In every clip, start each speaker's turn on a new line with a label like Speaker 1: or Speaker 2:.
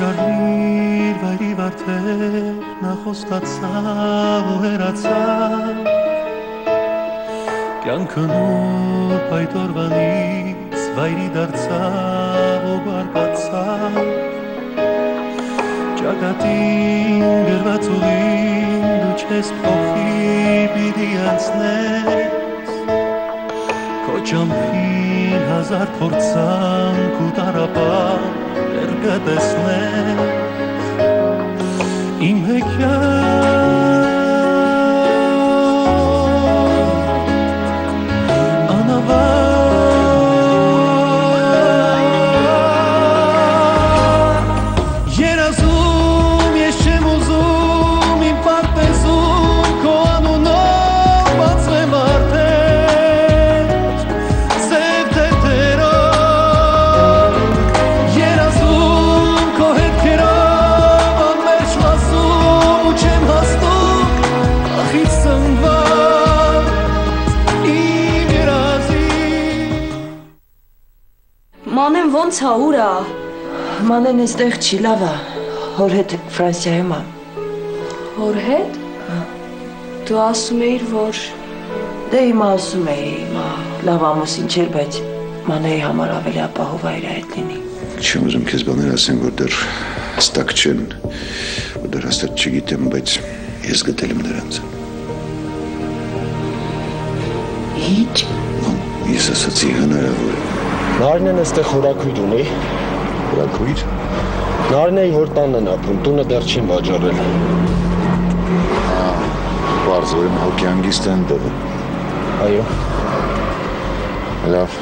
Speaker 1: Կարմիր վայրի վարդեր նախոստացավ ու հեռացավ Կյանքը նոր պայտորվանից վայրի դարձավ ու բարկացավ Ճակատին գրված ուղին դու չես փոխի պիտի անցնես Քո ճամփին հազար փորձանք ու տառապան կտեսնես իմ հեքիաթ անավարտ երազում ես չեմ ուզում իմ պարտեզում քո անունով բացվեմ արդեն սև թեթերով երազում քո հետքերով անմերժ մասում ու չեմ հասնում ախից սնված իմ երազի
Speaker 2: Մանեն ոնց ա ուր ա
Speaker 3: Մանեն էստեղ չի լավ ա հոր հետ Ֆրանսիայում ա
Speaker 2: Հոր հետ Դու ասում էիր որ
Speaker 3: Դե հիմա ասում էի հիմա լավ ամուսին չէր բայց Մանեի համար ավելի ապահով այր այդ լինի
Speaker 4: Չեմ ուզում քեզ բաներ ասեմ որ դեռ հստակ չեն որ դեռ հաստատ չգիտեմ բայց ես գտել եմ նրանց
Speaker 3: Ինչ
Speaker 4: Ես ասացի հնարավոր
Speaker 5: Նարինեն էստեղ հորաքույր ունի
Speaker 4: Հորաքույր
Speaker 5: Նարինեի հոր տանն են ապրում տունը դեռ չեն վաճառել
Speaker 4: Պարզ ուրեմն հոգի հանգիստ են տղը
Speaker 5: Այո
Speaker 4: Լավ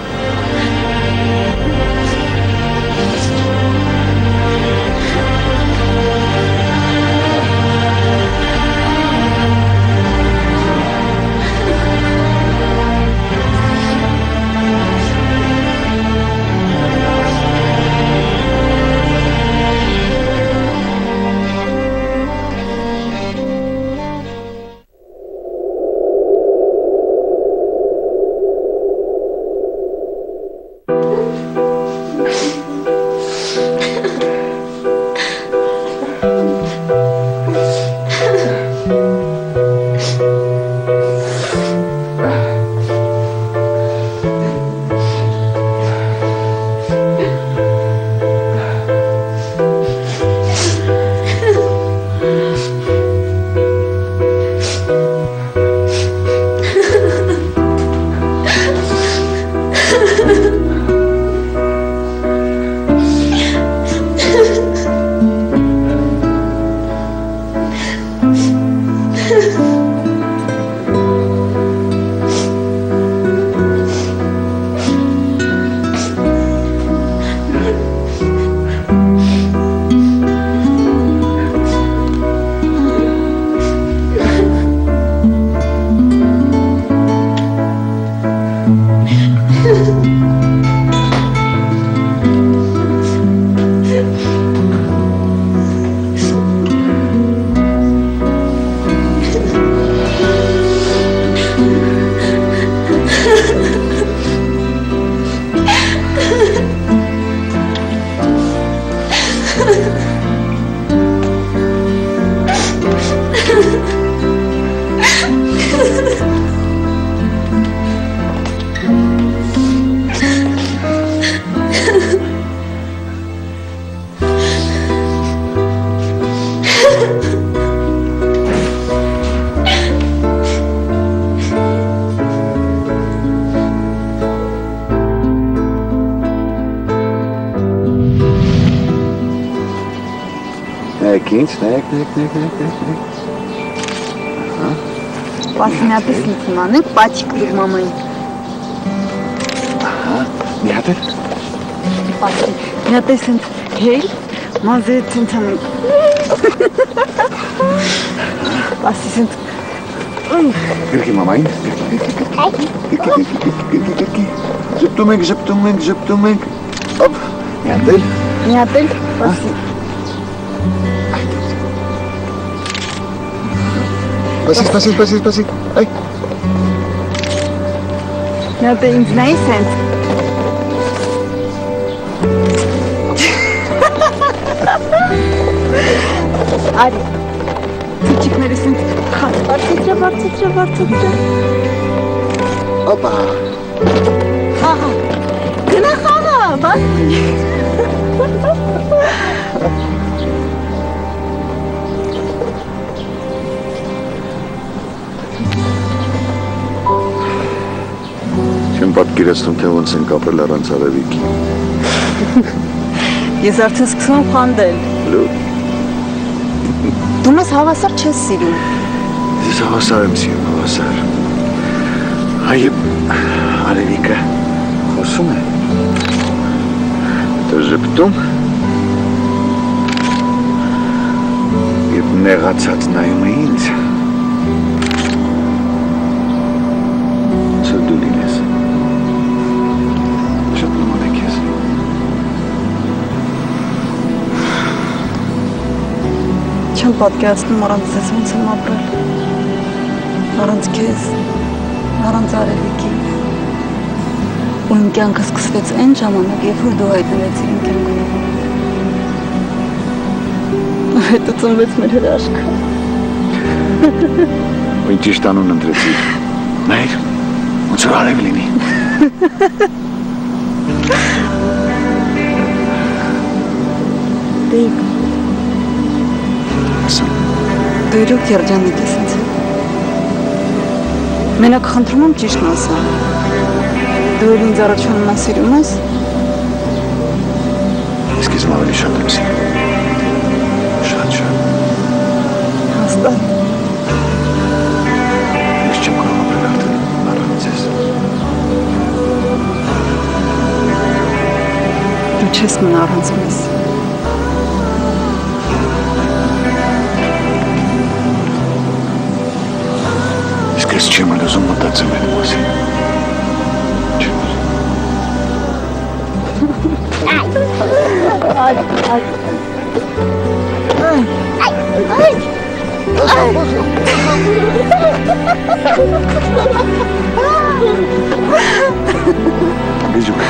Speaker 4: Ինձ, նայեք
Speaker 6: Պասի մի հատես լիքին անենք, պաչիկ դուր մամային
Speaker 4: Մի հատ էլ
Speaker 6: Պասի, մի հատես ընդ հել, մազերը ծնց անենք Պասի սնդ
Speaker 4: Գրկի մամային Գրկի Ժպտում ենք Հոպ, մի հատ էլ
Speaker 6: Պասի
Speaker 4: Спасибо. Ай.
Speaker 6: Надо им знай сенс. Արի։ Ցիչիկներս ինձ խաչ բարձիտրը։
Speaker 4: Օպա։
Speaker 6: Ահա։ Գնա խաղա, բաց։
Speaker 4: Չեմ պատկերացնում, թե ոնց ենք ապրել առանց Արևիկի։
Speaker 6: Ես արդեն սկսում եմ խանդել։
Speaker 4: Լավ։
Speaker 6: Դու մեզ հավասար չես սիրում։
Speaker 4: Ես հավասար եմ սիրում, հավասար։ Այ Արևիկը խոսում է։ Դա ժպտում։ Եվ նեղացած նայում է ինձ։ Ոնց դու լինես։ Շատ նման է քեզ։
Speaker 6: Չեմ պատկերացնում առանց ձեզ ոնց եմ ապրել։ Առանց քեզ, առանց Արևիկի։ Ու իմ կյանքը սկսվեց այն ժամանակ, երբ որ դու հայտնվեցիր իմ կյանքում։ Հետո ծնվեց մեր հրաշքը։
Speaker 4: Ու ինչ ճիշտ անուն ընտրեցիր։ Նայր, ոնց որ Արև լինի։
Speaker 6: Բեյբ։ Դու իրոք երջանիկ ես ինձ հետ։ Մենակ խնդրում եմ ճիշտն ասա։ Դու էլ ինձ առաջանում սիրում ես։
Speaker 4: Ես քեզ ավելի շատ եմ սիրում։ Շատ։
Speaker 6: Հաստատ։
Speaker 4: Ես չեմ կարող ապրել արդեն առանց ձեզ։
Speaker 6: Դու չես մնա առանց մեզ։
Speaker 4: Իսկ ես չեմ լուզում մտածել այդ մասին։ Բիջուկ։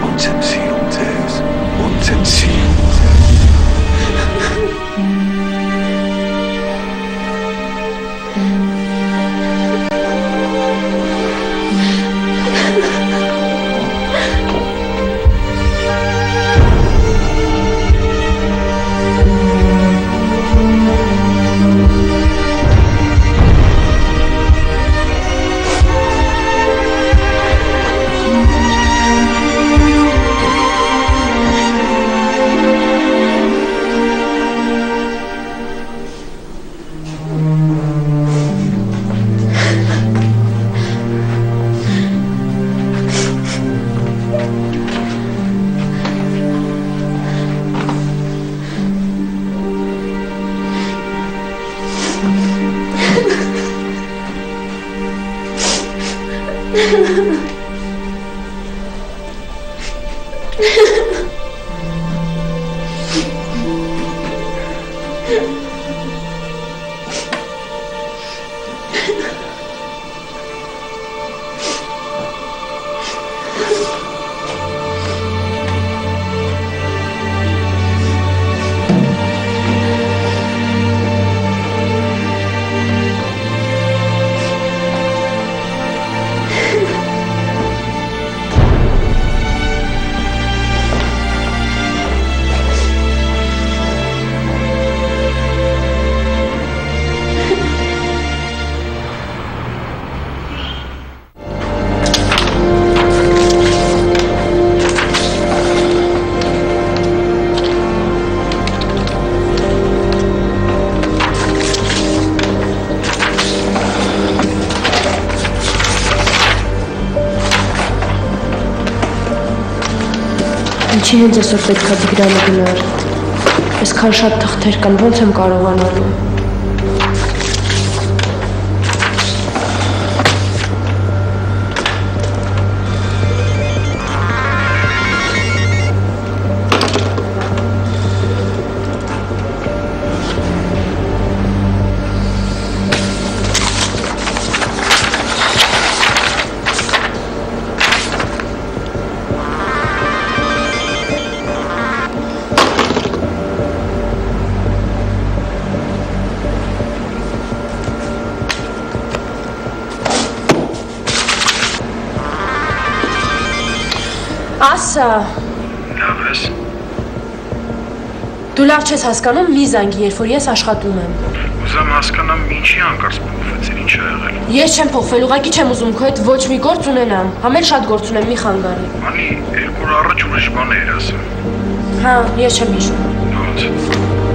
Speaker 4: Ոնց եմ սիրում ձեզ, ոնց եմ սիրում ձեզ։
Speaker 2: Ինչի հենց այսօր պետք է Տիգրանը գնար։ Այսքան շատ թղթեր կան, ոնց եմ կարողանալու։ Ասա։
Speaker 7: Լավ ես։
Speaker 2: Դու լավ չես հասկանում մի զանգի, երբ որ ես աշխատում եմ։
Speaker 7: Ուզում հասկանամ ինչի հանկարծ փոխվեցիր, ինչ ա եղել։
Speaker 2: Ես չեմ փոխվել, ուղղակի չեմ ուզում քո հետ ոչ մի գործ ունենամ։ Համել շատ գործ ունեմ, մի խանգարի։
Speaker 7: Անի 2 օր առաջ ուրիշ բան էիր ասում։
Speaker 2: Հա, ես չեմ հիշում։
Speaker 7: Ոնց։